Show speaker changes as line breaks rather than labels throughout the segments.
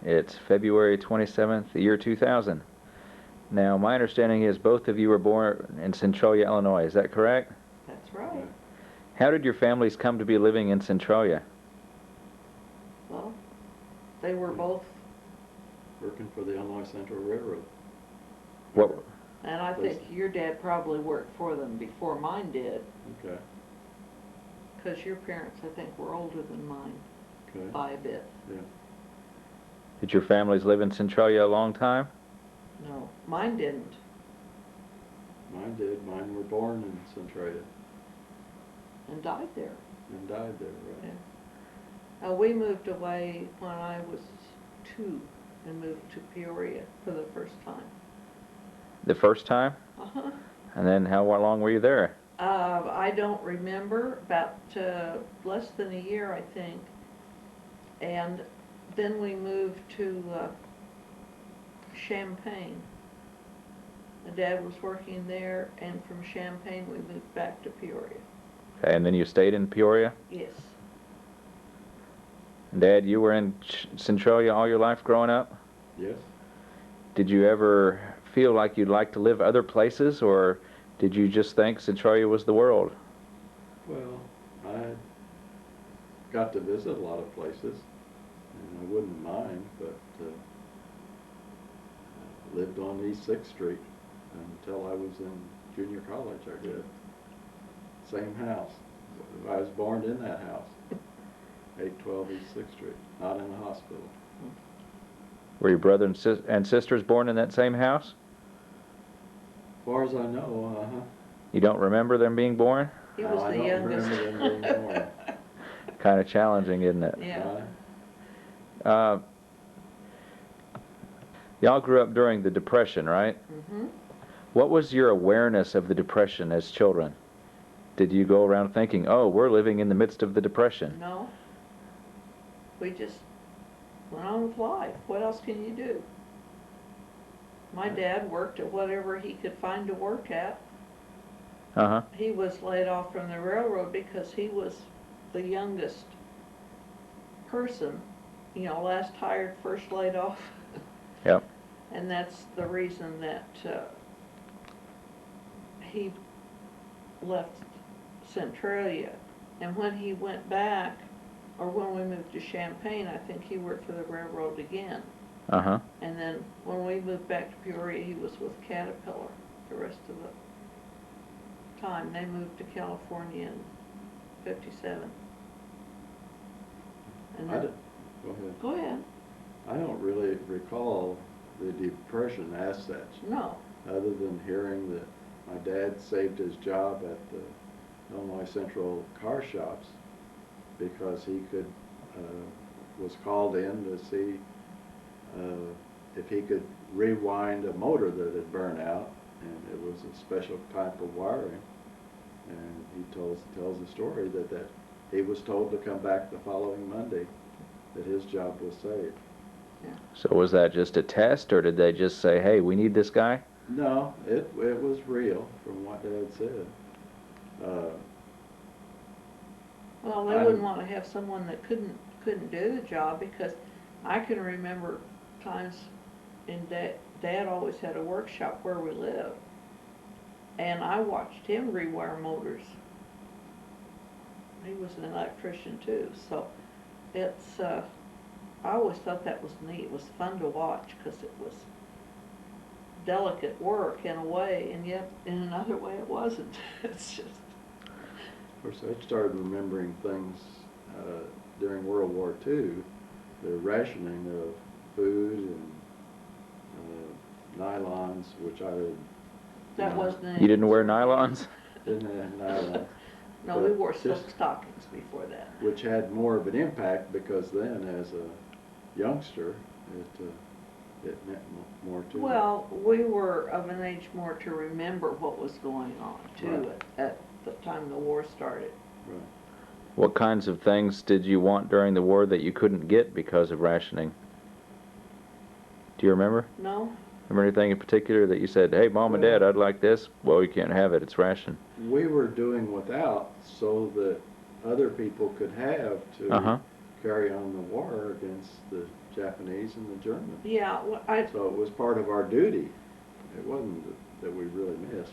It's February 27th, the year 2000. Now, my understanding is both of you were born in Centralia, Illinois. Is that correct?
That's right.
How did your families come to be living in Centralia?
Well, they were both,
Working for the Illinois Central Railroad.
What?
and I think your dad probably worked for them before mine did,
Okay.
because your parents, I think, were older than mine
Okay.
by a bit.
Yeah.
Did your families live in Centralia a long time?
No, mine didn't.
Mine did. Mine were born in Centralia
And died there.
and died there, right?
Yeah. We moved away when I was 2 and moved to Peoria for the first time.
The first time?
Uh-huh.
And then how long were you there?
I don't remember, about less than a year, I think. And then we moved to Champaign. My dad was working there, and from Champaign we moved back to Peoria.
Okay, and then you stayed in Peoria?
Yes.
And Dad, you were in Centralia all your life growing up?
Yes.
Did you ever feel like you'd like to live other places, or did you just think Centralia was the world?
Well, I got to visit a lot of places, and I wouldn't mind, but I lived on East 6th Street until I was in junior college, I did. Same house. I was born in that house, 812 East 6th Street, not in a hospital.
Were your brother and sisters born in that same house?
As far as I know, uh-huh.
You don't remember them being born?
He was
I
the
don't
youngest.
remember them being born.
Kind of challenging, isn't it?
Yeah.
Y'all grew up during the Depression, right?
Mm-hmm.
What was your awareness of the Depression as children? Did you go around thinking, oh, we're living in the midst of the Depression?
No. We just went on with life. What else can you do? My dad worked at whatever he could find to work at.
Uh-huh.
He was laid off from the railroad because he was the youngest person, last hired, first laid off.
Yep.
And that's the reason that he left Centralia. And when he went back, or when we moved to Champaign, I think he worked for the railroad again.
Uh-huh.
And then when we moved back to Peoria, he was with Caterpillar the rest of the time. They moved to California in '57. And then,
Go ahead.
go ahead.
I don't really recall the Depression as such,
No.
other than hearing that my dad saved his job at the Illinois Central car shops because he was called in to see if he could rewind a motor that had burned out, and it was a special type of wiring. And he tells the story that he was told to come back the following Monday, that his job was saved.
Yeah.
So was that just a test, or did they just say, hey, we need this guy?
No, it was real from what Dad said.
Well, they wouldn't want to have someone that couldn't do the job, because I can remember times Dad always had a workshop where we lived, and I watched him rewire motors. He was an electrician too, so it's I always thought that was neat. It was fun to watch because it was delicate work in a way, and yet in another way it wasn't. It's just.
Of course, I started remembering things during World War II, the rationing of food and nylons, which I
That wasn't.
You didn't wear nylons?
didn't have nylons.
No, we
but
wore silk
just-
stockings before that.
Which had more of an impact because then, as a youngster, it meant more to me.
Well, we were of an age more to remember what was going on too
Right.
at the time the war started.
Right.
What kinds of things did you want during the war that you couldn't get because of rationing? Do you remember?
No?
Remember anything in particular that you said, hey, Mom and Dad, I'd like this? Well, you can't have it. It's ration.
We were doing without so that other people could have to
Uh-huh.
carry on the war against the Japanese and the German.
Yeah,
So it was part of our duty. It wasn't that we really missed.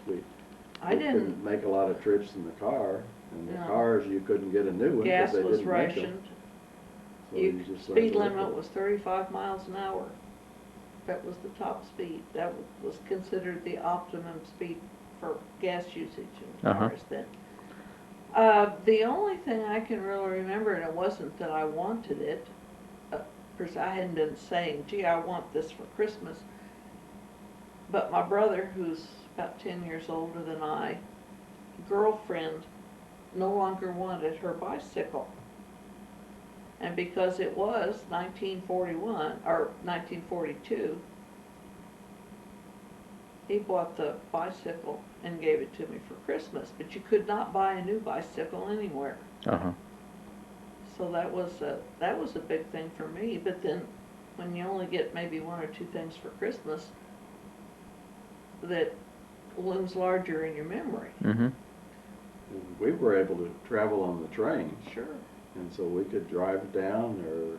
I
We
didn't,
couldn't make a lot of trips in the car, and the
No.
cars, you couldn't get a new one because
gas
they
was
didn't make them.
rationed.
So you just learned
Speed
to live
limit
with it.
was 35 miles an hour. That was the top speed. That was considered the optimum speed for gas usage in
Uh-huh.
cars then. The only thing I can really remember, and it wasn't that I wanted it, because I hadn't been saying, gee, I want this for Christmas, but my brother, who's about 10 years older than I, girlfriend no longer wanted her bicycle. And because it was 1941, or 1942, he bought the bicycle and gave it to me for Christmas. But you could not buy a new bicycle anywhere.
Uh-huh.
So that was a big thing for me. But then when you only get maybe one or two things for Christmas, that looms larger in your memory.
Mm-hmm.
And we were able to travel on the train,
Sure.
and so we could drive down or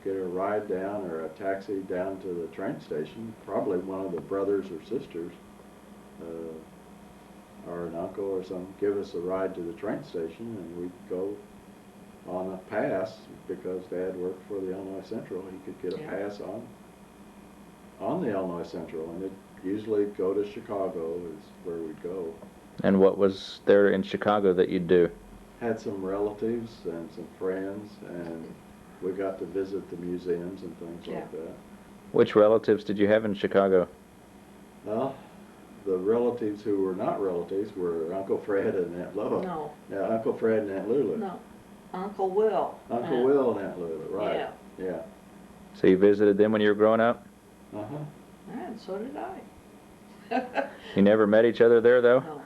get a ride down or a taxi down to the train station. Probably one of the brothers or sisters, or an uncle or something, give us a ride to the train station, and we'd go on a pass because Dad worked for the Illinois Central. He could get a
Yeah.
pass on the Illinois Central, and it'd usually go to Chicago is where we'd go.
And what was there in Chicago that you'd do?
Had some relatives and some friends, and we got to visit the museums and things
Yeah.
like that.
Which relatives did you have in Chicago?
Well, the relatives who were not relatives were Uncle Fred and Aunt Lola.
No,
Yeah, Uncle Fred and Aunt Lula.
no. Uncle Will.
Uncle Will and Aunt Lula, right.
Yeah.
Yeah.
So you visited them when you were growing up?
Uh-huh.
And so did I.
You never met each other there, though?
No.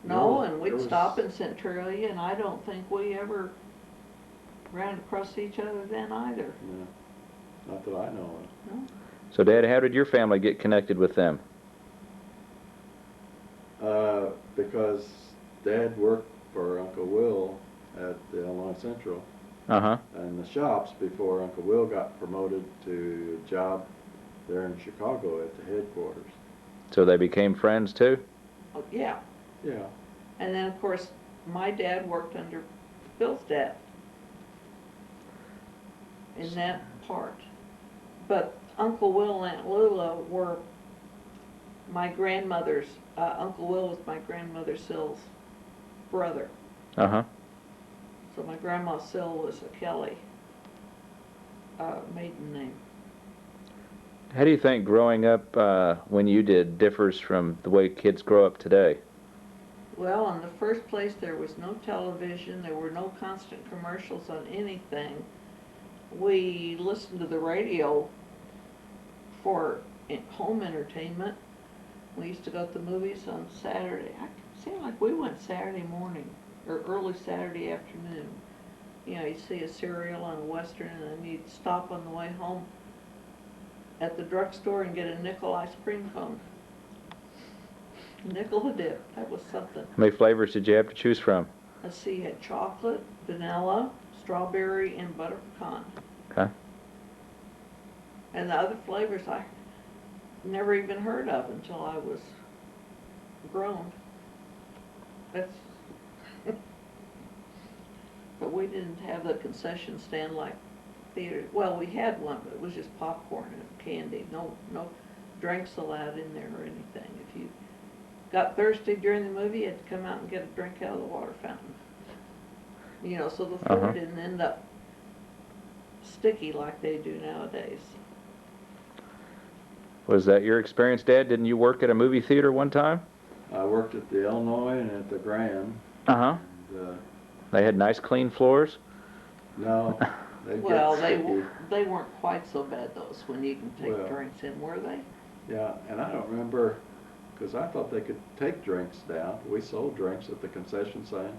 No,
No, and we'd
there was-
stop in Centralia, and I don't think we ever ran across each other then either.
No, not that I know of.
No?
So, Dad, how did your family get connected with them?
Because Dad worked for Uncle Will at the Illinois Central
Uh-huh.
and the shops before Uncle Will got promoted to a job there in Chicago at the headquarters.
So they became friends, too?
Oh, yeah.
Yeah.
And then, of course, my dad worked under Bill's dad in that part. But Uncle Will and Aunt Lula were my grandmother's, Uncle Will was my grandmother Sill's brother.
Uh-huh.
So my grandma Sill was a Kelly maiden name.
How do you think growing up when you did differs from the way kids grow up today?
Well, in the first place, there was no television. There were no constant commercials on anything. We listened to the radio for home entertainment. We used to go to the movies on Saturday. It seemed like we went Saturday morning or early Saturday afternoon. You know, you'd see a serial on a Western, and then you'd stop on the way home at the drugstore and get a nickel ice cream cone. Nickel a dip. That was something.
How many flavors did you have to choose from?
Let's see, you had chocolate, vanilla, strawberry, and butter pecan.
Okay.
And the other flavors I never even heard of until I was grown. That's but we didn't have the concession stand like theater. Well, we had one, but it was just popcorn and candy. No drinks allowed in there or anything. If you got thirsty during the movie, you had to come out and get a drink out of the water fountain. You know, so the food
Uh-huh.
didn't end up sticky like they do nowadays.
Was that your experience, Dad? Didn't you work at a movie theater one time?
I worked at the Illinois and at the Grand.
Uh-huh.
And,
They had nice clean floors?
no, they
Well,
get sticky.
they weren't quite so bad, those, when you can take
Well.
drinks in, were they?
Yeah, and I don't remember, because I thought they could take drinks down. We sold drinks at the concession sign. In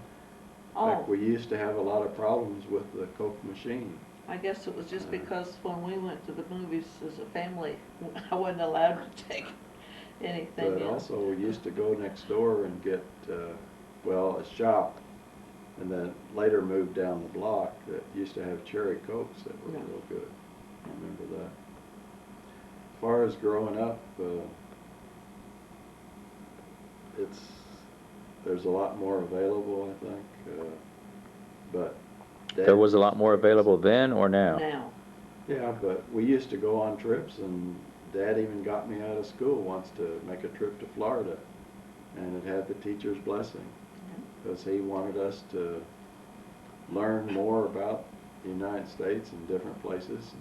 Oh,
fact, we used to have a lot of problems with the Coke machine.
I guess it was just because when we went to the movies as a family, I wasn't allowed to take anything
But
in.
also, we used to go next door and get, a shop and then later moved down the block that used to have cherry cokes that were
Yeah.
real good. I remember that. As far as growing up, there's a lot more available, I think, but
There was a lot more available then or now?
Now,
Yeah, but we used to go on trips, and Dad even got me out of school once to make a trip to Florida, and it had the teacher's blessing, because he wanted us to learn more about the United States and different places.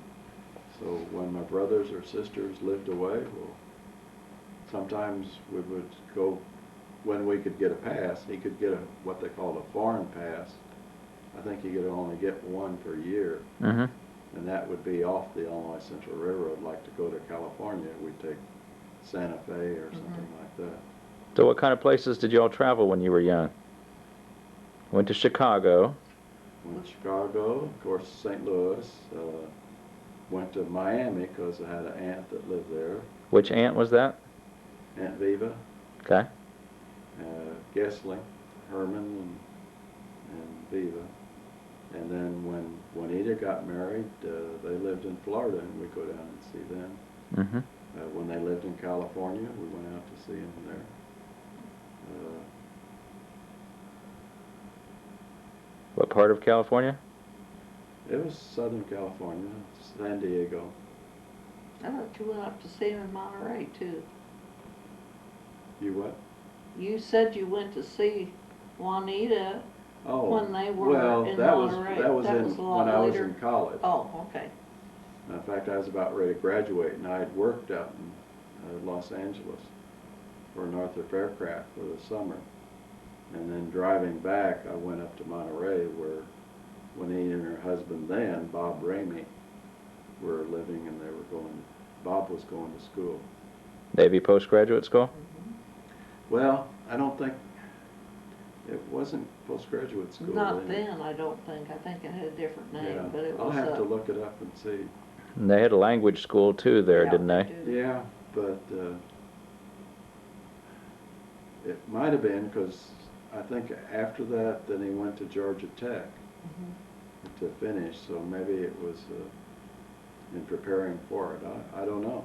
So when my brothers or sisters lived away, well, sometimes we would go when we could get a pass. He could get what they called a foreign pass. I think he could only get one per year.
Mm-hmm.
And that would be off the Illinois Central Railroad. Like to go to California, we'd take Santa Fe or something like that.
So what kind of places did you all travel when you were young? Went to Chicago.
Went to Chicago, of course, St. Louis. Went to Miami because I had an aunt that lived there,
Which aunt was that?
Aunt Viva,
Okay.
Gessling, Herman, and Viva. And then when Juanita got married, they lived in Florida, and we'd go down and see them.
Mm-hmm.
When they lived in California, we went out to see them there.
What part of California?
It was Southern California, San Diego.
I thought you went up to see him in Monterey too.
You what?
You said you went to see Juanita
Oh,
when they were
well,
in
that
Monterey.
that was
That
in,
was a lot
when I was
later.
in college.
Oh, okay.
In fact, I was about ready to graduate, and I had worked out in Los Angeles for Northrop Aircraft for the summer. And then driving back, I went up to Monterey, where Juanita and her husband then, Bob Ramey, were living, and they were going. Bob was going to school.
Navy postgraduate school?
Well, I don't think it wasn't postgraduate school.
Not then, I don't think. I think it had a different name,
Yeah,
but it
I'll
was.
have to look it up and see.
And they had a language school too there,
Yeah,
didn't they?
do.
Yeah, but it might have been because I think after that, then he went to Georgia Tech to finish. So maybe it was in preparing for it. I don't know.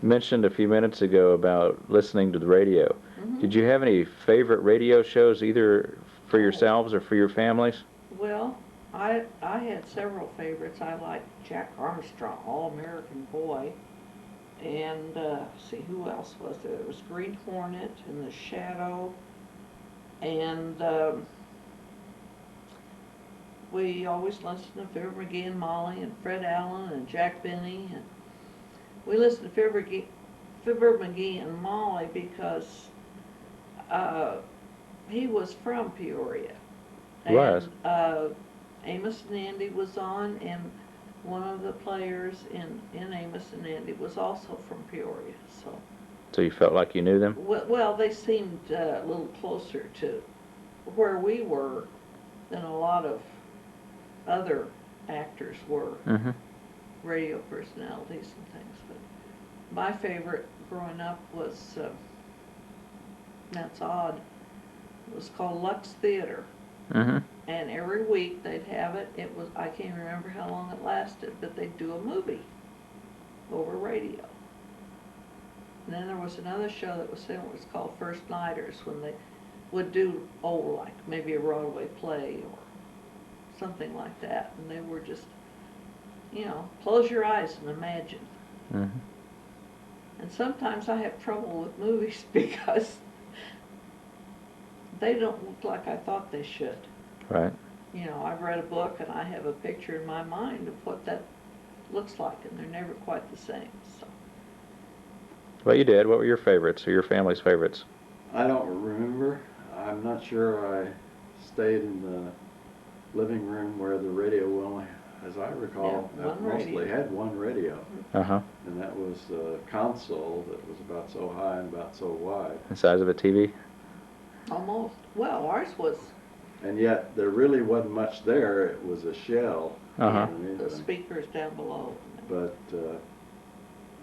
You mentioned a few minutes ago about listening to the radio.
Mhm.
Did you have any favorite radio shows, either for
Oh.
yourselves or for your families?
Well, I had several favorites. I liked Jack Armstrong, All American Boy, and see who else was there? There was Green Hornet and The Shadow, and we always listened to Fibber McGee and Molly and Fred Allen and Jack Benny, and we listened to Fibber McGee and Molly because he was from Peoria.
Was.
And Amos and Andy was on, and one of the players in Amos and Andy was also from Peoria.
So you felt like you knew them?
Well, they seemed a little closer to where we were than a lot of other actors were,
Mm-hmm.
radio personalities and things. But my favorite growing up was, that's odd, it was called Lux Theater.
Mm-hmm.
And every week they'd have it. It was, I can't remember how long it lasted, but they'd do a movie over radio. And then there was another show that was similar. It was called First Nighters, when they would do, like maybe a Broadway play or something like that. And they were just, close your eyes and imagine.
Mm-hmm.
And sometimes I have trouble with movies because they don't look like I thought they should.
Right.
I've read a book and I have a picture in my mind of what that looks like, and they're never quite the same. So.
Well, you did. What were your favorites, or your family's favorites?
I don't remember. I'm not sure I stayed in the living room where the radio only, as I recall,
Yeah, one
mostly
radio.
had one radio.
Uh-huh.
And that was a console that was about so high and about so wide.
The size of a TV?
Almost. Well, ours was
And yet, there really wasn't much there. It was a shell.
Uh-huh.
the speakers down below.
But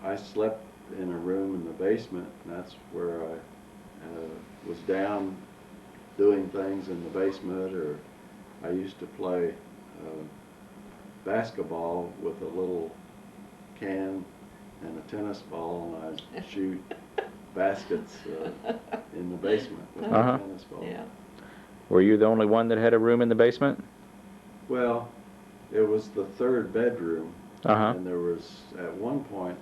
I slept in a room in the basement, and that's where I was down doing things in the basement, or I used to play basketball with a little can and a tennis ball, and I'd shoot baskets in the basement with
Uh-huh.
a tennis ball.
Yeah.
Were you the only one that had a room in the basement?
Well, it was the third bedroom,
Uh-huh.
and there was, at one point,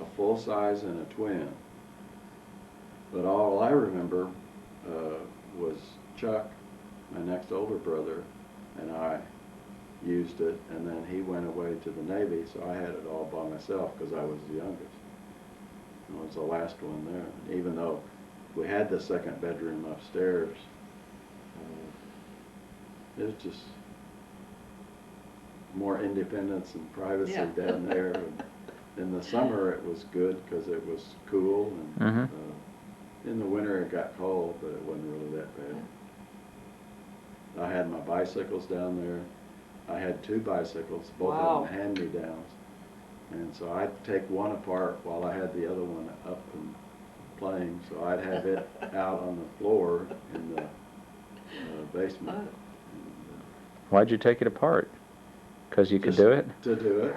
a full-size and a twin. But all I remember was Chuck, my next older brother, and I used it, and then he went away to the Navy, so I had it all by myself because I was the youngest. I was the last one there. Even though we had the second bedroom upstairs, it was just more independence and privacy
Yeah.
down there. And in the summer it was good because it was cool, and
Mm-hmm.
in the winter it got cold, but it wasn't really that bad. I had my bicycles down there. I had 2 bicycles, both
Wow.
of them hand-me-downs. And so I'd take one apart while I had the other one up and playing. So I'd have it out on the floor in the basement.
Why'd you take it apart? Because you could
Just
do it?
To do it.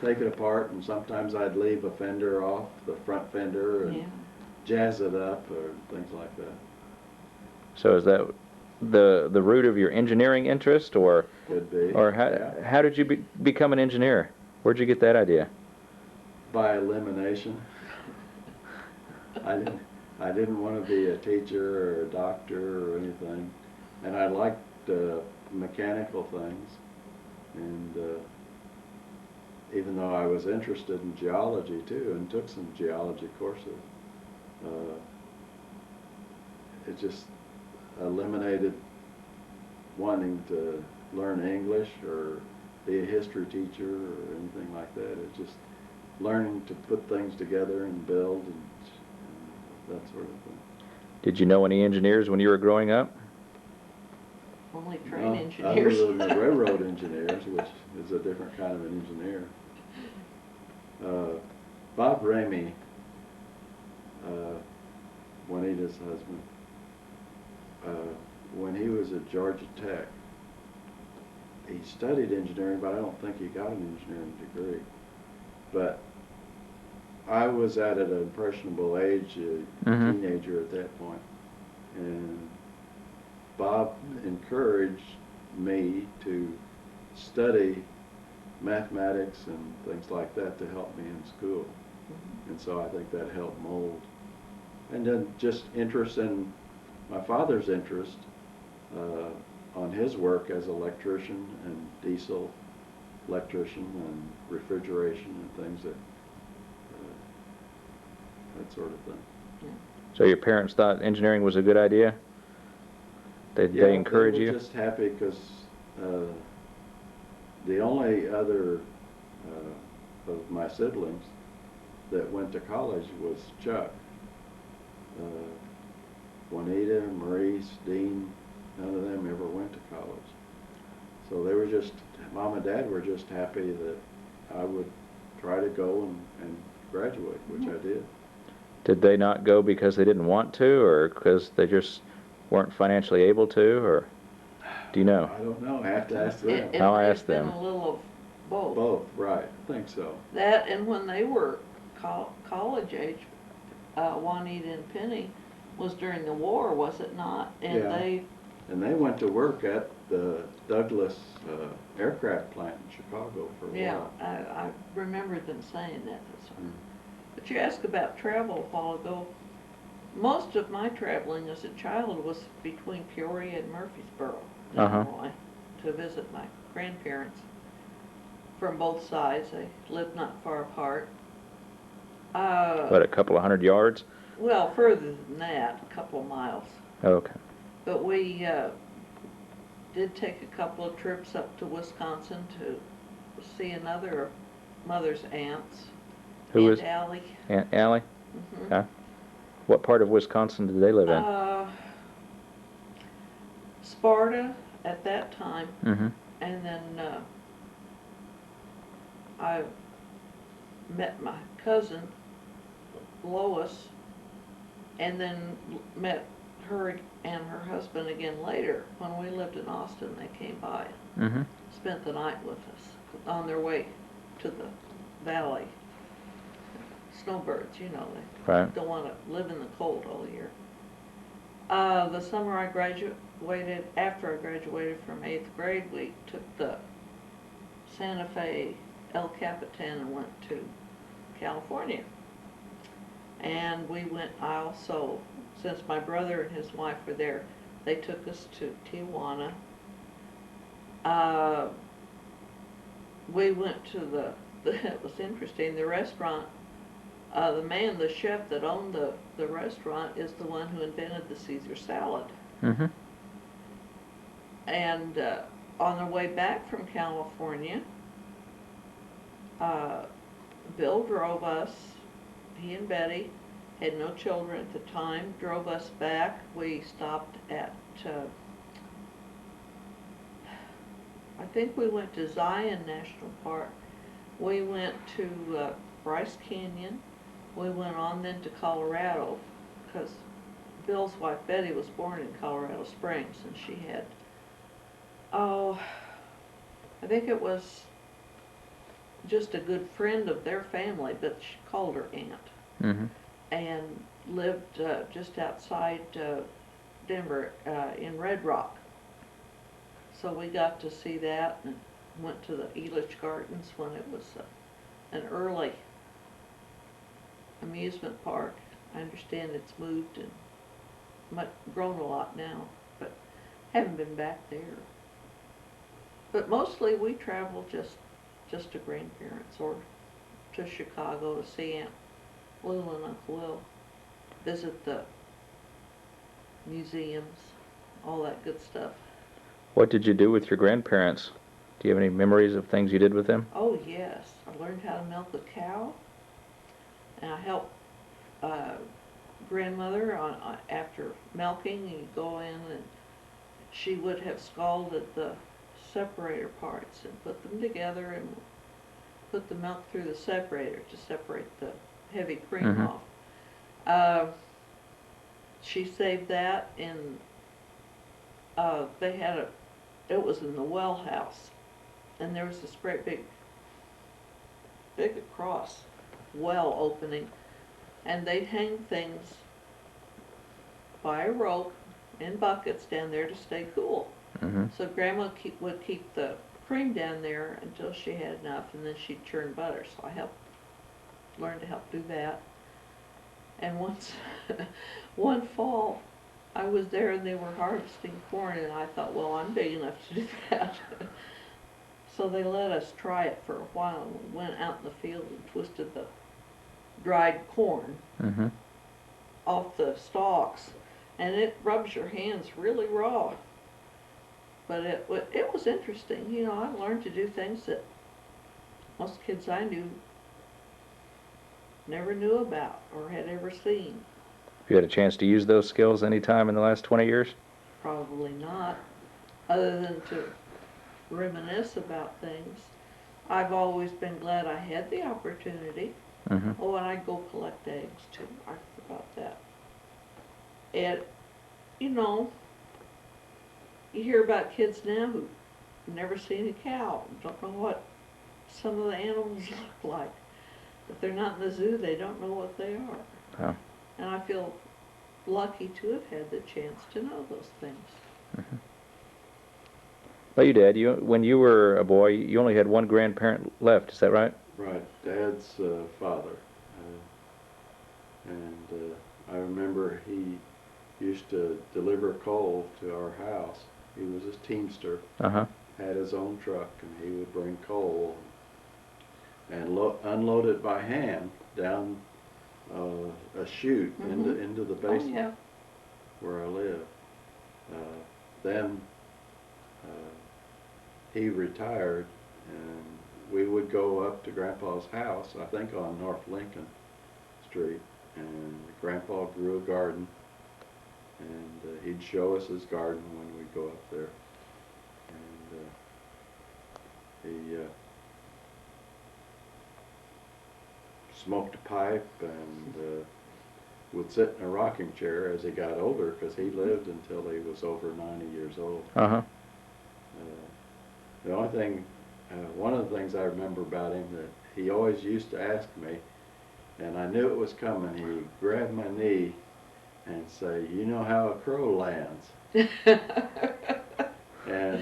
Take it apart, and sometimes I'd leave a fender off, the front fender, and
Yeah.
jazz it up or things like that.
So is that the root of your engineering interest, or
Could be.
how
Yeah.
how did you become an engineer? Where'd you get that idea?
By elimination. I didn't want to be a teacher or a doctor or anything, and I liked mechanical things, and even though I was interested in geology too and took some geology courses, it just eliminated wanting to learn English or be a history teacher or anything like that. It's just learning to put things together and build and that sort of thing.
Did you know any engineers when you were growing up?
Only train
No,
engineers.
other than the railroad engineers, which is a different kind of an engineer. Bob Ramey, Juanita's husband, when he was at Georgia Tech, he studied engineering, but I don't think he got an engineering degree. But I was at an impressionable age, a
Mhm.
teenager at that point, and Bob encouraged me to study mathematics and things like that to help me in school. And so I think that helped mold. And then just interest in my father's interest on his work as electrician and diesel electrician and refrigeration and things that sort of thing.
So your parents thought engineering was a good idea? They encourage
they
you?
were just happy because the only other of my siblings that went to college was Chuck. Juanita, Maurice, Dean, none of them ever went to college. So they were just, Mom and Dad were just happy that I would try to go and graduate, which I did.
Did they not go because they didn't want to, or because they just weren't financially able to, or do you know?
I don't know, I have to ask them.
It
I'll
may have
ask
been
them.
a little of both.
Both, right, I think so.
That and when they were college age, Juanita and Penny was during the war, was it not? And
Yeah. And they went to work at the Douglas aircraft plant in Chicago for a
yeah,
while.
I remember them saying that. That's
Mm.
But you asked about travel a while ago. Most of my traveling as a child was between Peoria and Murfreesboro,
Uh-huh.
Illinois, to visit my grandparents from both sides. They lived not far apart.
What, a couple of 100 yards?
Well, further than that, a couple of miles.
Okay.
But we did take a couple of trips up to Wisconsin to see another of Mother's aunts.
Who
Aunt
is
Allie.
Aunt Allie?
Mhm.
Yeah. What part of Wisconsin did they live in?
Sparta at that time,
Mm-hmm.
and then I met my cousin Lois, and then met her and her husband again later. When we lived in Austin, they came by,
Mm-hmm.
spent the night with us on their way to the valley. Snowbirds, you know, they
Right.
don't want to live in the cold all year. The summer I graduated, after I graduated from 8th grade, we took the Santa Fe El Capitan and went to California. And we went, I also, since my brother and his wife were there, they took us to Tijuana. We went to it was interesting, the restaurant, the chef that owned the restaurant is the one who invented the Caesar salad.
Mm-hmm.
And on their way back from California, Bill drove us, he and Betty had no children at the time, drove us back. We stopped at, I think we went to Zion National Park. We went to Bryce Canyon. We went on then to Colorado, because Bill's wife Betty was born in Colorado Springs, and she had, I think it was just a good friend of their family, but she called her aunt,
Mm-hmm.
and lived just outside Denver in Red Rock. So we got to see that and went to the Elitch Gardens when it was an early amusement park. I understand it's moved and grown a lot now, but haven't been back there. But mostly we travel just to grandparents or to Chicago to see Aunt Lou and Uncle Will, visit the museums, all that good stuff.
What did you do with your grandparents? Do you have any memories of things you did with them?
Oh yes, I learned how to milk a cow, and I helped grandmother after milking. You go in and she would have scalded the separator parts and put them together and put the milk through the separator to separate the heavy cream
Mhm.
off. She saved that in, it was in the well house, and there was this great big across well opening, and they'd hang things by a rope in buckets down there to stay cool.
Mm-hmm.
So Grandma would keep the cream down there until she had enough, and then she'd churn butter. So I learned to help do that. And one fall, I was there and they were harvesting corn, and I thought, well, I'm big enough to do that. So they let us try it for a while, and we went out in the field and twisted the dried corn
Mm-hmm.
off the stalks, and it rubs your hands really raw. But it was interesting. You know, I learned to do things that most kids I knew never knew about or had ever seen.
Have you had a chance to use those skills any time in the last 20 years?
Probably not, other than to reminisce about things. I've always been glad I had the opportunity.
Mm-hmm.
Oh, and I'd go collect eggs too. I forgot that. And, you know, you hear about kids now who never seen a cow, don't know what some of the animals look like. If they're not in the zoo, they don't know what they are.
Oh.
And I feel lucky to have had the chance to know those things.
Mm-hmm. Well, you did. When you were a boy, you only had one grandparent left. Is that right?
Right, Dad's father. And I remember he used to deliver coal to our house. He was a teamster,
Uh-huh.
had his own truck, and he would bring coal and unload it by hand down a chute
Mhm.
into the
Oh,
basement
yeah.
where I live. Then he retired, and we would go up to Grandpa's house, I think on North Lincoln Street, and Grandpa grew a garden, and he'd show us his garden when we'd go up there. And he smoked a pipe and would sit in a rocking chair as he got older, because he lived until he was over 90 years old.
Uh-huh.
The only thing, one of the things I remember about him, that he always used to ask me, and I knew it was coming, he'd grab my knee and say, "You know how a crow lands?" And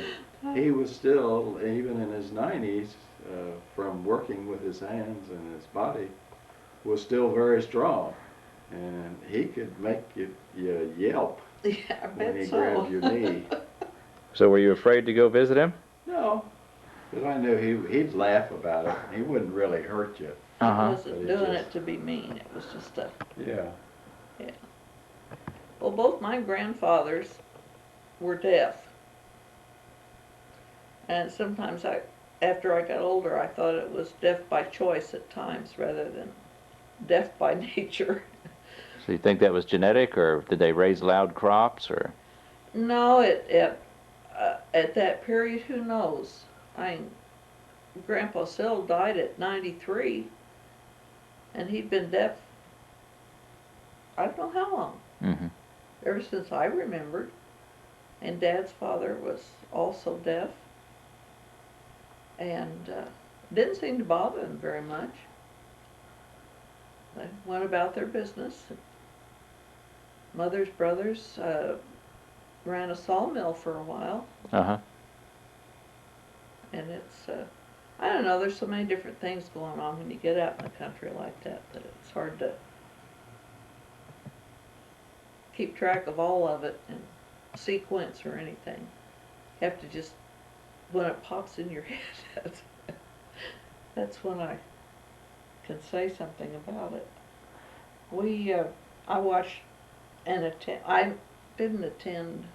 he was still, even in his 90s, from working with his hands and his body, was still very strong. And he could make you yelp
Yeah, I
when
bet
he
so.
grabbed your knee.
So were you afraid to go visit him?
No, because I knew he'd laugh about it. He wouldn't really hurt you.
He
Uh-huh.
wasn't
But it
doing
just-
it to be mean, it was just a,
Yeah.
well, both my grandfathers were deaf. And sometimes after I got older, I thought it was deaf by choice at times rather than deaf by nature.
So you think that was genetic, or did they raise loud crops, or?
No, at that period, who knows? Grandpa Sill died at 93, and he'd been deaf, I don't know how long,
Mm-hmm.
ever since I remembered. And Dad's father was also deaf, and didn't seem to bother them very much. They went about their business. Mother's brothers ran a sawmill for a while,
Uh-huh.
and it's, I don't know, there's so many different things going on when you get out in the country like that it's hard to keep track of all of it in sequence or anything. You have to just, when it pops in your head, that's when I can say something about it. I watched I didn't attend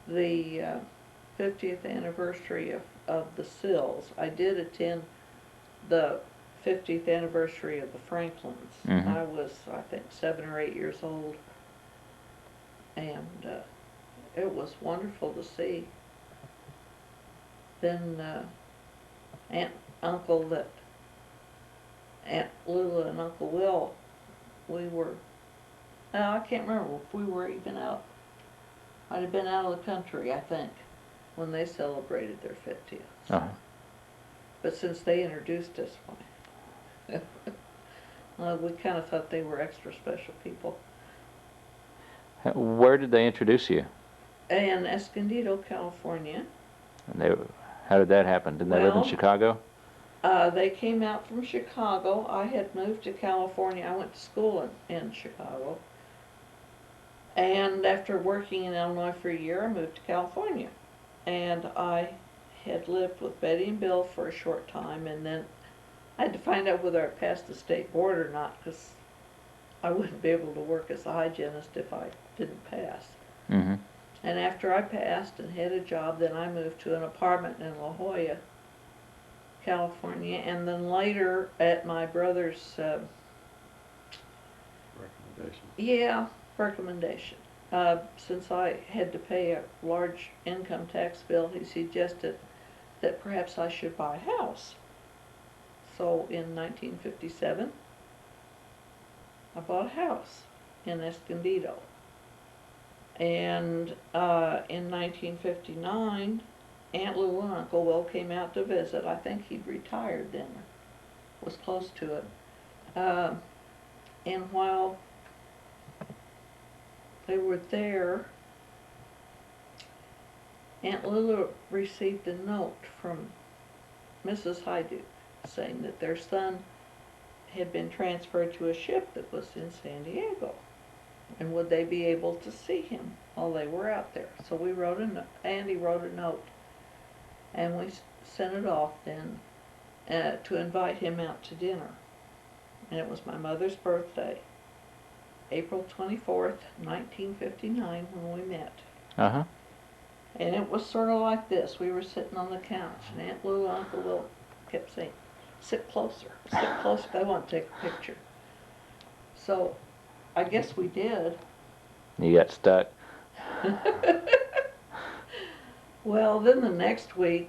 the 50th anniversary of the Sills. I did attend the 50th anniversary of the Franklins.
Mhm.
I was, I think, 7 or 8 years old, and it was wonderful to see. Then Aunt Lula and Uncle Will, I can't remember if we were even out. I'd have been out of the country, I think, when they celebrated their 50th.
Uh-huh.
But since they introduced us, we kind of thought they were extra special people.
Where did they introduce you?
In Escondido, California.
And how did that happen? Didn't they live in
Well,
Chicago?
They came out from Chicago. I had moved to California. I went to school in Chicago. And after working in Illinois for a year, I moved to California. And I had lived with Betty and Bill for a short time, and then I had to find out whether I passed the state board or not, because I wouldn't be able to work as a hygienist if I didn't pass.
Mm-hmm.
And after I passed and had a job, then I moved to an apartment in La Jolla, California, and then later at my brother's recommendation. Since I had to pay a large income tax bill, he suggested that perhaps I should buy a house. So in 1957, I bought a house in Escondido. And in 1959, Aunt Lou and Uncle Will came out to visit. I think he'd retired then, or was close to it. And while they were there, Aunt Lula received a note from Mrs. Heyduck saying that their son had been transferred to a ship that was in San Diego, and would they be able to see him while they were out there. So we wrote Andy wrote a note, and we sent it off then to invite him out to dinner. And it was my mother's birthday, April 24th, 1959, when we met.
Uh-huh.
And it was sort of like this. We were sitting on the couch, and Aunt Lou and Uncle Will kept saying, sit closer, they want to take a picture. So I guess we did.
You got stuck.
Well, then the next week,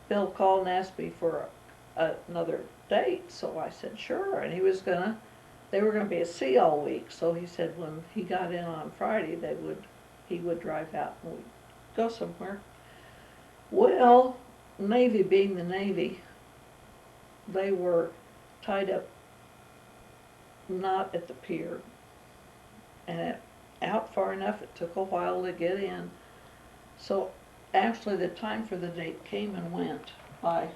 Bill called and asked me for another date, so I said sure, and he was gonna they were gonna be at sea all week, so he said when he got in on Friday, he would drive out and we'd go somewhere. Well, Navy being the Navy, they were tied up not at the pier, and out far enough, it took a while to get in. So actually, the time for the date came and went by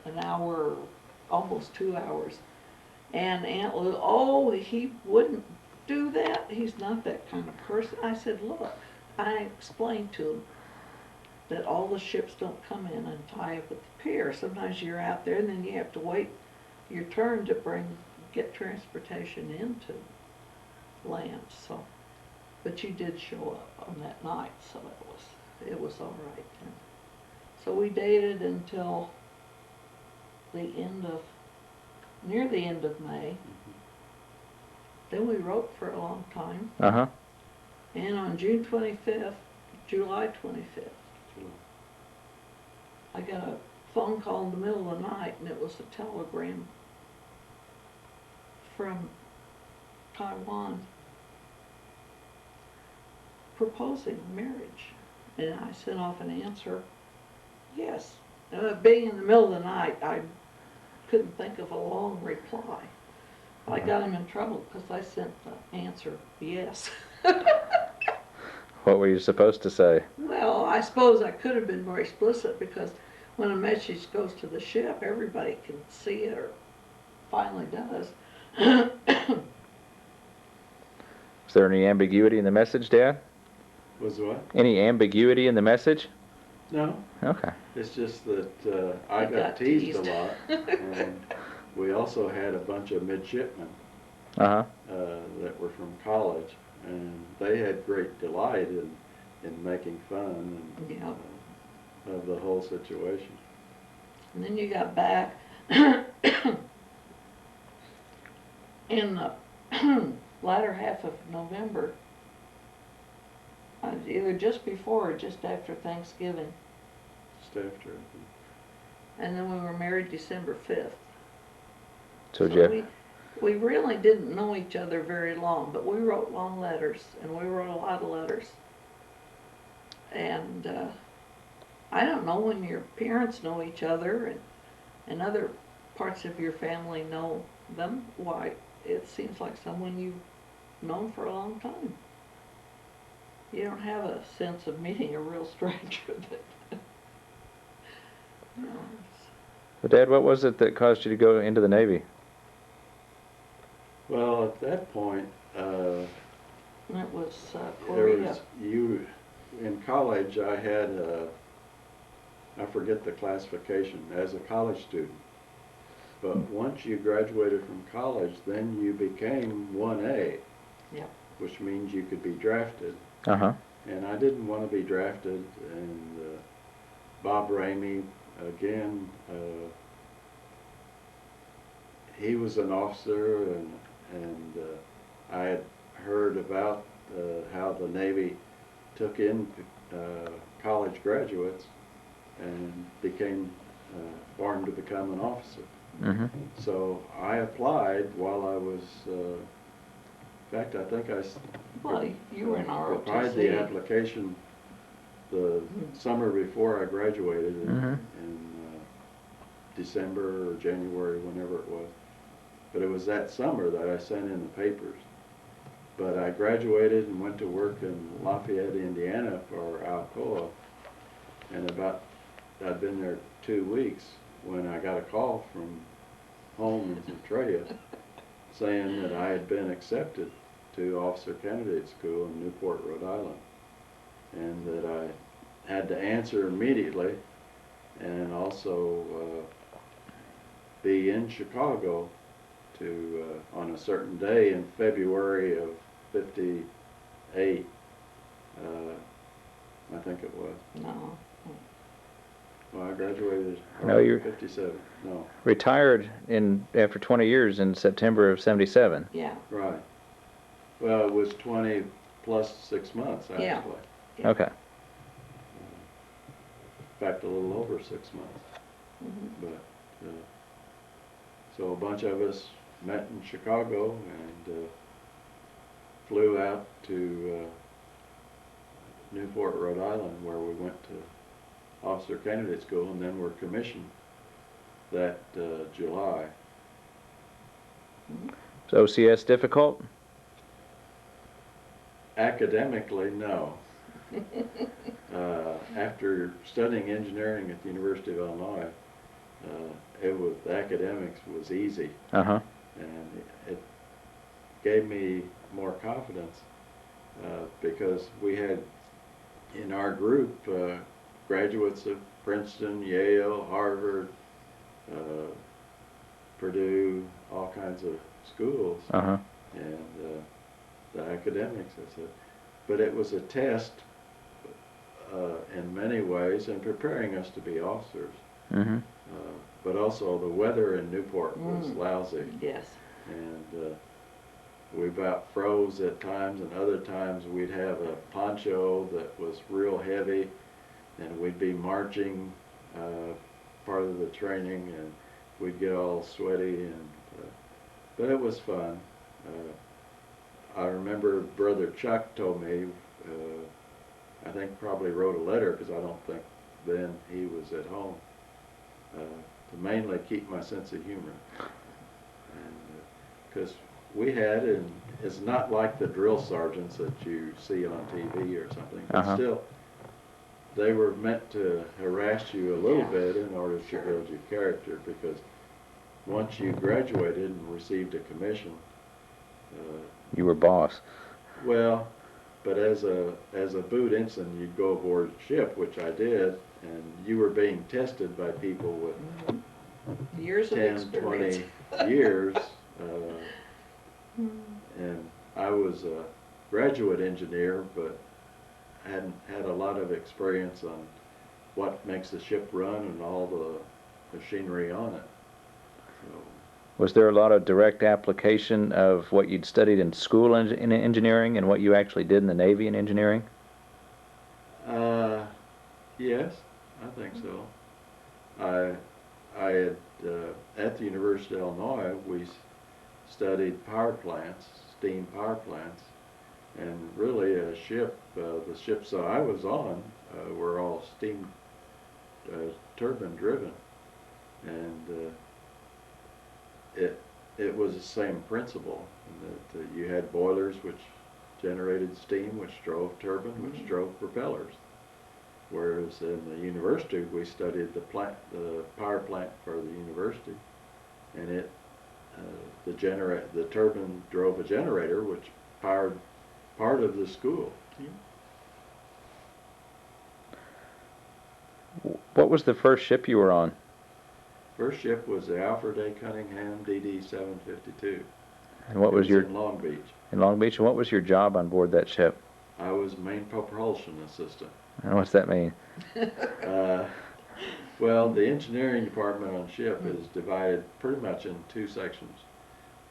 an hour, almost 2 hours. And Aunt Lou, oh, he wouldn't do that. He's not that kind of person. I said, look, I explained to him that all the ships don't come in and tie up at the pier. Sometimes you're out there and then you have to wait your turn to get transportation into land. So, but you did show up on that night, so it was all right then. So we dated until near the end of May. Then we wrote for a long time.
Uh-huh.
And on July 25th, I got a phone call in the middle of the night, and it was a telegram from Taiwan proposing marriage. And I sent off an answer, yes. Being in the middle of the night, I couldn't think of a long reply. I got him in trouble because I sent the answer, yes.
What were you supposed to say?
Well, I suppose I could have been more explicit, because when a message goes to the ship, everybody can see it, or finally does.
Was there any ambiguity in the message, Dad?
Was what?
Any ambiguity in the message?
No.
Okay.
It's just that I
You
got teased a lot, and we also had a bunch of midshipmen
Uh-huh.
that were from college, and they had great delight in making fun and,
Yeah.
of the whole situation.
And then you got back in the latter half of November, either just before or just after Thanksgiving.
Just after, I think.
And then we were married December 5th.
So Jeff,
we really didn't know each other very long, but we wrote long letters, and we wrote a lot of letters. And I don't know, when your parents know each other and other parts of your family know them, why, it seems like someone you've known for a long time. You don't have a sense of meeting a real stranger that, you know,
well, Dad, what was it that caused you to go into the Navy?
Well, at that point,
it was
there
Korea.
was in college. I had I forget the classification as a college student. But once you graduated from college, then you became 1A.
Yep.
Which means you could be drafted.
Uh-huh.
And I didn't want to be drafted. And Bob Ramey, again, he was an officer, and I had heard about how the Navy took in college graduates and became formed to become an officer.
Mm-hmm.
So I applied while I was, in fact, I think
Well, you were in
applied the
ROTC.
application the summer before I graduated in December or January, whenever it was. But it was that summer that I sent in the papers. But I graduated and went to work in Lafayette, Indiana for Alcoa. And I'd been there 2 weeks when I got a call from home in Centralia saying that I had been accepted to Officer Candidate School in Newport, Rhode Island. And that I had to answer immediately and also be in Chicago to on a certain day in February of '58, I think it was.
No.
Well, I graduated
No, you're
'57. No,
retired after 20 years in September of '77.
Yeah.
right. Well, it was 20 plus 6 months, actually.
Yeah.
Yeah. Okay.
In fact, a little over 6 months.
Mm-hmm.
But so a bunch of us met in Chicago and flew out to Newport, Rhode Island, where we went to Officer Candidate School, and then were commissioned that July.
Is OCS difficult?
Academically, no. After studying engineering at the University of Illinois, the academics was easy,
Uh-huh.
and it gave me more confidence because we had in our group graduates of Princeton, Yale, Harvard, Purdue, all kinds of schools,
Uh-huh.
and the academics, I said. But it was a test in many ways in preparing us to be officers.
Mm-hmm.
But also the weather in Newport was lousy,
Yes.
and we about froze at times, and other times we'd have a poncho that was real heavy, and we'd be marching part of the training, and we'd get all sweaty, and but it was fun. I remember Brother Chuck told me, I think probably wrote a letter, because I don't think then he was at home, to mainly keep my sense of humor. Because we had, and it's not like the drill sergeants that you see on TV or something, but still, they were meant to harass you a little bit in order to build your character, because once you graduated and received a commission,
You were boss.
well, but as a boot ensign, you'd go aboard ship, which I did, and you were being tested by people with
Years of
10,
experience.
20 years, and I was a graduate engineer, but hadn't had a lot of experience on what makes the ship run and all the machinery on it. So,
Was there a lot of direct application of what you'd studied in school in engineering and what you actually did in the Navy in engineering?
yes, I think so. I had, at the University of Illinois, we studied power plants, steam power plants, and really a ship, the ships that I was on were all steam turbine driven, and it was the same principle, in that you had boilers which generated steam, which drove turbine, which drove propellers. Whereas in the university, we studied the power plant for the university, and the turbine drove a generator which powered part of the school.
What was the first ship you were on?
First ship was the Alfred A. Cunningham DD 752.
And what was your
in Long Beach?
In Long Beach, and what was your job on board that ship?
I was main propulsion assistant.
And what's that mean?
Well, the engineering department on ship is divided pretty much in two sections.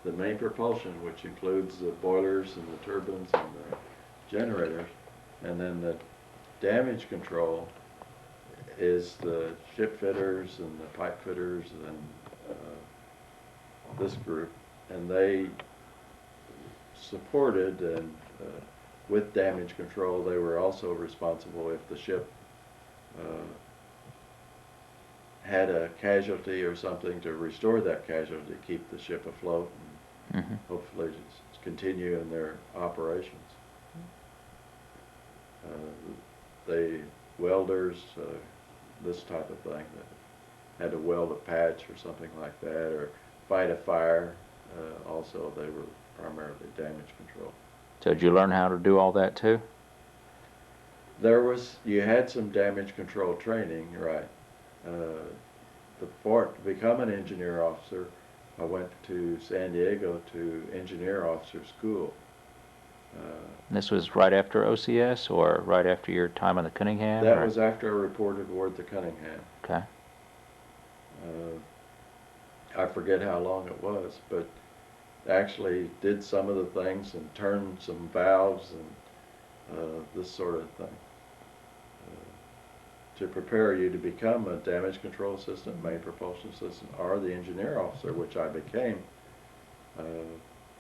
The main propulsion, which includes the boilers and the turbines and the generators, and then the damage control is the ship fitters and the pipe fitters and this group, and they supported and with damage control, they were also responsible if the ship had a casualty or something, to restore that casualty, keep the ship afloat, and hopefully just continue in their operations. They welders, this type of thing, that had to weld a patch or something like that, or fight a fire. Also, they were primarily damage control.
So did you learn how to do all that too?
You had some damage control training, right. To become an engineer officer, I went to San Diego to engineer officer school.
This was right after OCS or right after your time on the Cunningham?
That was after I reported aboard the Cunningham.
Okay.
I forget how long it was, but actually did some of the things and turned some valves and this sort of thing. To prepare you to become a damage control assistant, main propulsion assistant, or the engineer officer, which I became,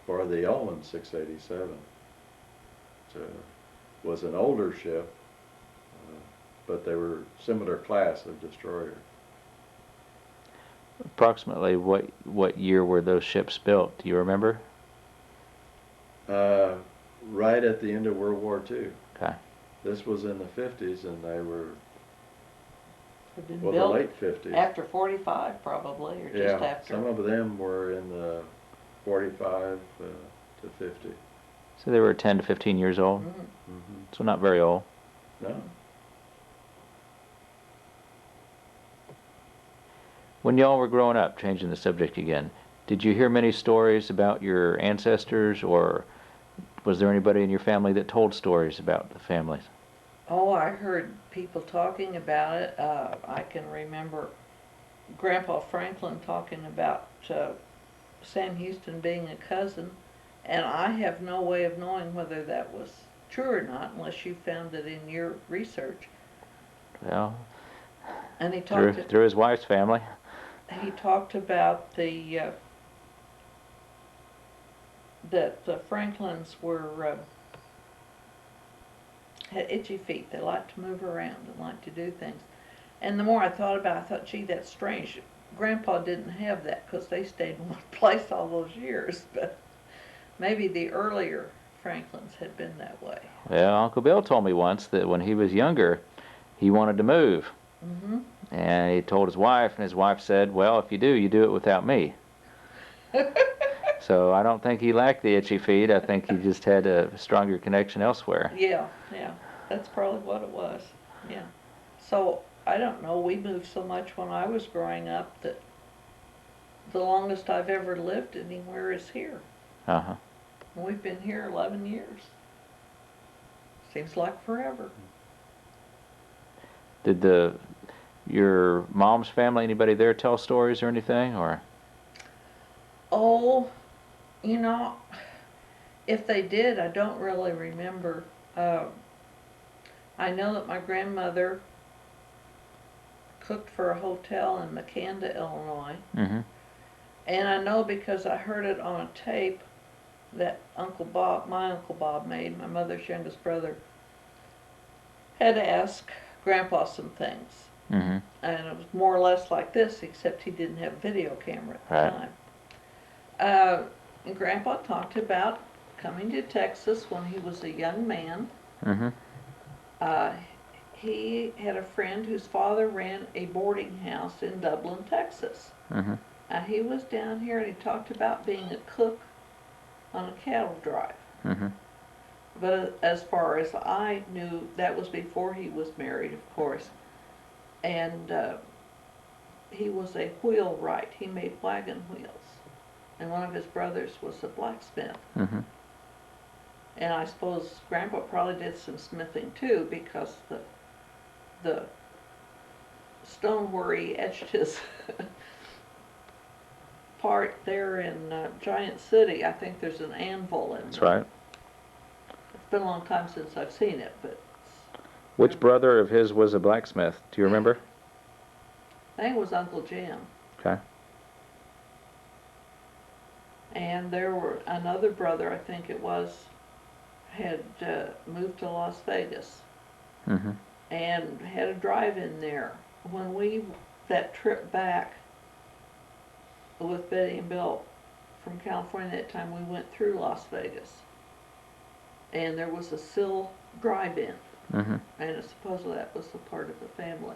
for the Owen 687. It was an older ship, but they were similar class of destroyer.
Approximately what year were those ships built? Do you remember?
Right at the end of World War II.
Okay.
This was in the 50s, and they were,
Had been
well, the
built
late 50s.
after 45 probably, or just
Yeah,
after.
some of them were in the 45 to 50.
So they were 10 to 15 years old,
Mhm.
Mm-hmm.
so not very old.
No.
When y'all were growing up, changing the subject again, did you hear many stories about your ancestors, or was there anybody in your family that told stories about the families?
Oh, I heard people talking about it. I can remember Grandpa Franklin talking about Sam Houston being a cousin, and I have no way of knowing whether that was true or not unless you found it in your research.
Well,
And
through his wife's family.
he talked about that the Franklins were had itchy feet. They liked to move around and liked to do things. And the more I thought about it, I thought, gee, that's strange. Grandpa didn't have that because they stayed in one place all those years. But maybe the earlier Franklins had been that way.
Well, Uncle Bill told me once that when he was younger, he wanted to move.
Mm-hmm.
And he told his wife, and his wife said, well, if you do it without me. So I don't think he lacked the itchy feet. I think he just had a stronger connection elsewhere.
Yeah, that's probably what it was. Yeah. So I don't know. We moved so much when I was growing up that the longest I've ever lived anywhere is here.
Uh-huh.
We've been here 11 years. Seems like forever.
Did your mom's family, anybody there tell stories or anything, or?
Oh, you know, if they did, I don't really remember. I know that my grandmother cooked for a hotel in Makanda, Illinois.
Mm-hmm.
And I know because I heard it on a tape that my Uncle Bob made, my mother's youngest brother, had asked Grandpa some things.
Mm-hmm.
And it was more or less like this, except he didn't have a video camera at the
Right.
time. And Grandpa talked about coming to Texas when he was a young man.
Mm-hmm.
He had a friend whose father ran a boarding house in Dublin, Texas.
Mm-hmm.
He was down here and he talked about being a cook on a cattle drive.
Mm-hmm.
But as far as I knew, that was before he was married, of course. And he was a wheelwright. He made wagon wheels. And one of his brothers was a blacksmith.
Mm-hmm.
And I suppose Grandpa probably did some smithing too, because the stone where he etched his part there in Giant City, I think there's an anvil in
That's
there.
right.
It's been a long time since I've seen it, but
Which brother of his was a blacksmith? Do you remember?
I think it was Uncle Jim.
Okay.
And there were another brother, I think it was, had moved to Las Vegas
Mm-hmm.
and had a drive-in there. When that trip back with Betty and Bill from California that time, we went through Las Vegas. And there was a Sill drive-in,
Mm-hmm.
and supposedly that was a part of the family.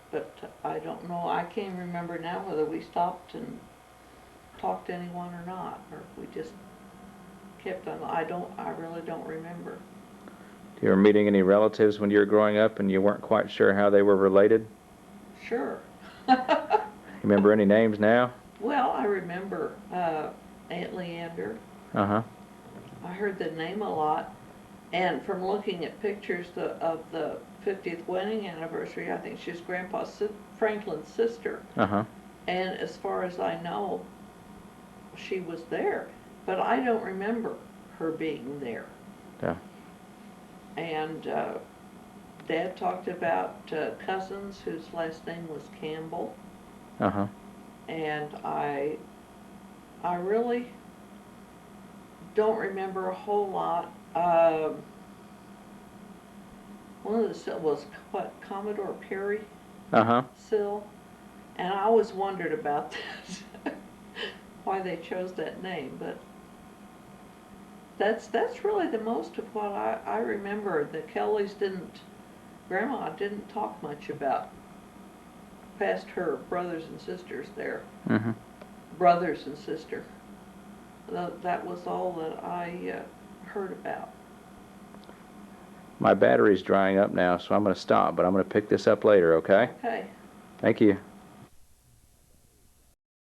But I don't know, I can't remember now whether we stopped and talked to anyone or not, or if we just kept on. I really don't remember.
Do you remember meeting any relatives when you were growing up and you weren't quite sure how they were related?
Sure.
You remember any names now?
Well, I remember Aunt Leander.
Uh-huh.
I heard the name a lot, and from looking at pictures of the 50th wedding anniversary, I think she's Grandpa Franklin's sister.
Uh-huh.
And as far as I know, she was there, but I don't remember her being there.
Yeah.
And Dad talked about cousins whose last name was Campbell,
Uh-huh.
and I I really don't remember a whole lot. One of the Sill was what, Commodore Perry
Uh-huh.
Sill, and I always wondered about that, why they chose that name. But that's really the most of what I remember. The Kellys didn't, Grandma didn't talk much about past her brothers and sisters there.
Mm-hmm.
Brothers and sister. That was all that I heard about.
My battery's drying up now, so I'm going to stop, but I'm going to pick this up later, okay?
Okay.
Thank you.